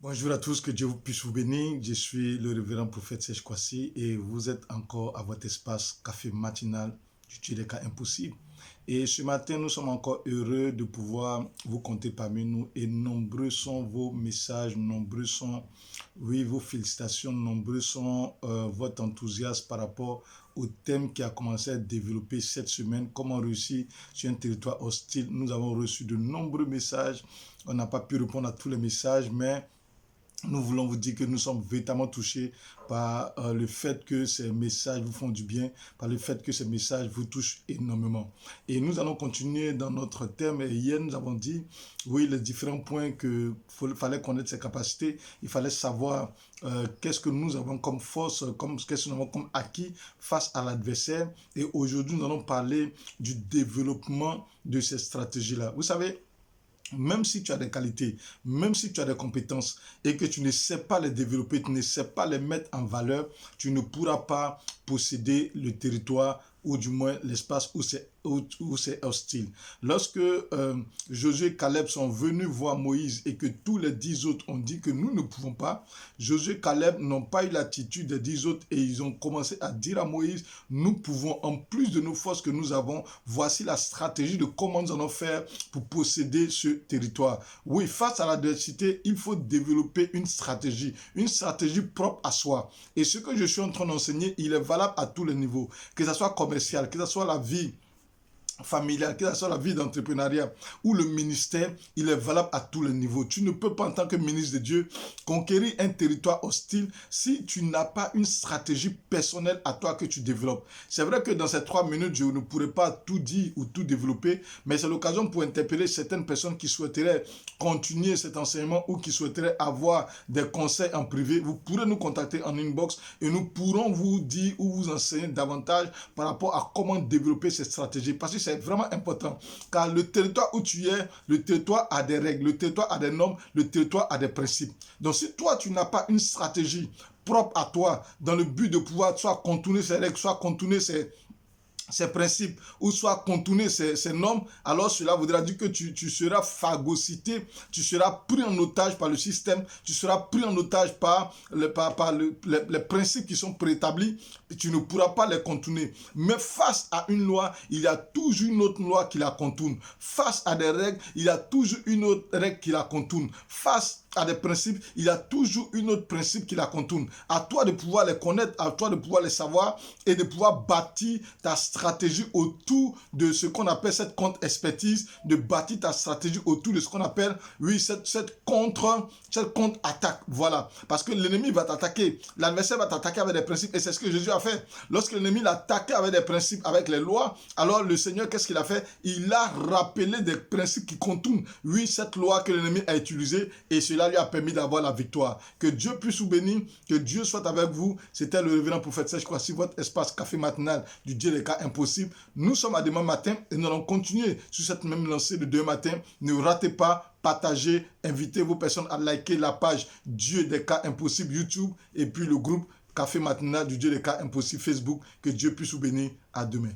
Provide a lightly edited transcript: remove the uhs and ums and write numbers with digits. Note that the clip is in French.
Bonjour à tous, que Dieu vous puisse vous bénir. Je suis le révérend prophète Serge Kwasi et vous êtes encore à votre espace café matinal du Dieu des cas impossibles. Et ce matin, nous sommes encore heureux de pouvoir vous compter parmi nous et nombreux sont vos messages, nombreux sont, oui, vos félicitations, nombreux sont votre enthousiasme par rapport au thème qui a commencé à développer cette semaine, comment réussir sur un territoire hostile. Nous avons reçu de nombreux messages, on n'a pas pu répondre à tous les messages, mais nous voulons vous dire que nous sommes véritablement touchés par le fait que ces messages vous font du bien, par le fait que ces messages vous touchent énormément. Et nous allons continuer dans notre thème. Et hier, nous avons dit, oui, les différents points qu'il fallait connaître ses capacités, il fallait savoir qu'est-ce que nous avons comme force, qu'est-ce que nous avons comme acquis face à l'adversaire. Et aujourd'hui, nous allons parler du développement de ces stratégies-là. Vous savez, même si tu as des qualités, même si tu as des compétences et que tu ne sais pas les développer, tu ne sais pas les mettre en valeur, tu ne pourras pas posséder le territoire ou du moins l'espace où c'est hostile. Lorsque Josué et Caleb sont venus voir Moïse et que tous les 10 autres ont dit que nous ne pouvons pas, Josué et Caleb n'ont pas eu l'attitude des 10 autres et ils ont commencé à dire à Moïse, nous pouvons, en plus de nos forces que nous avons, voici la stratégie de comment nous allons faire pour posséder ce territoire. Oui, face à l'adversité, il faut développer une stratégie propre à soi. Et ce que je suis en train d'enseigner, il est valable à tous les niveaux, que ce soit commercial, que ce soit la vie familiale, que ce soit la vie d'entrepreneuriat ou le ministère, il est valable à tous les niveaux. Tu ne peux pas, en tant que ministre de Dieu, conquérir un territoire hostile si tu n'as pas une stratégie personnelle à toi que tu développes. C'est vrai que dans ces 3 minutes, je ne pourrais pas tout dire ou tout développer, mais c'est l'occasion pour interpeller certaines personnes qui souhaiteraient continuer cet enseignement ou qui souhaiteraient avoir des conseils en privé. Vous pourrez nous contacter en inbox et nous pourrons vous dire ou vous enseigner davantage par rapport à comment développer cette stratégie. Parce que c'est vraiment important, car le territoire où tu es, le territoire a des règles, le territoire a des normes, le territoire a des principes. Donc si toi, tu n'as pas une stratégie propre à toi, dans le but de pouvoir soit contourner ces règles, soit contourner ces principes, ou soit contourner ces normes, alors cela voudra dire que tu seras phagocyté, tu seras pris en otage par le système, tu seras pris en otage par les principes qui sont préétablis, et tu ne pourras pas les contourner. Mais face à une loi, il y a toujours une autre loi qui la contourne. Face à des règles, il y a toujours une autre règle qui la contourne. Face à des principes, il y a toujours une autre principe qui la contourne. À toi de pouvoir les connaître, à toi de pouvoir les savoir et de pouvoir bâtir ta stratégie autour de ce qu'on appelle cette contre-expertise, de bâtir ta stratégie autour de ce qu'on appelle, oui, cette contre-attaque. Voilà. Parce que l'ennemi va t'attaquer, l'adversaire va t'attaquer avec des principes et c'est ce que Jésus a fait. Lorsque l'ennemi l'attaquait avec des principes, avec les lois, alors le Seigneur, qu'est-ce qu'il a fait? Il a rappelé des principes qui contournent, oui, cette loi que l'ennemi a utilisée et cela lui a permis d'avoir la victoire. Que Dieu puisse vous bénir, que Dieu soit avec vous. C'était le révérend prophète Serge Kwasi, votre espace café matinal du Dieu des cas impossibles. Nous sommes à demain matin et nous allons continuer sur cette même lancée de demain matin. Ne ratez pas, partagez, invitez vos personnes à liker la page Dieu des cas impossibles YouTube et puis le groupe Café matinal du Dieu des cas impossibles Facebook. Que Dieu puisse vous bénir. À demain.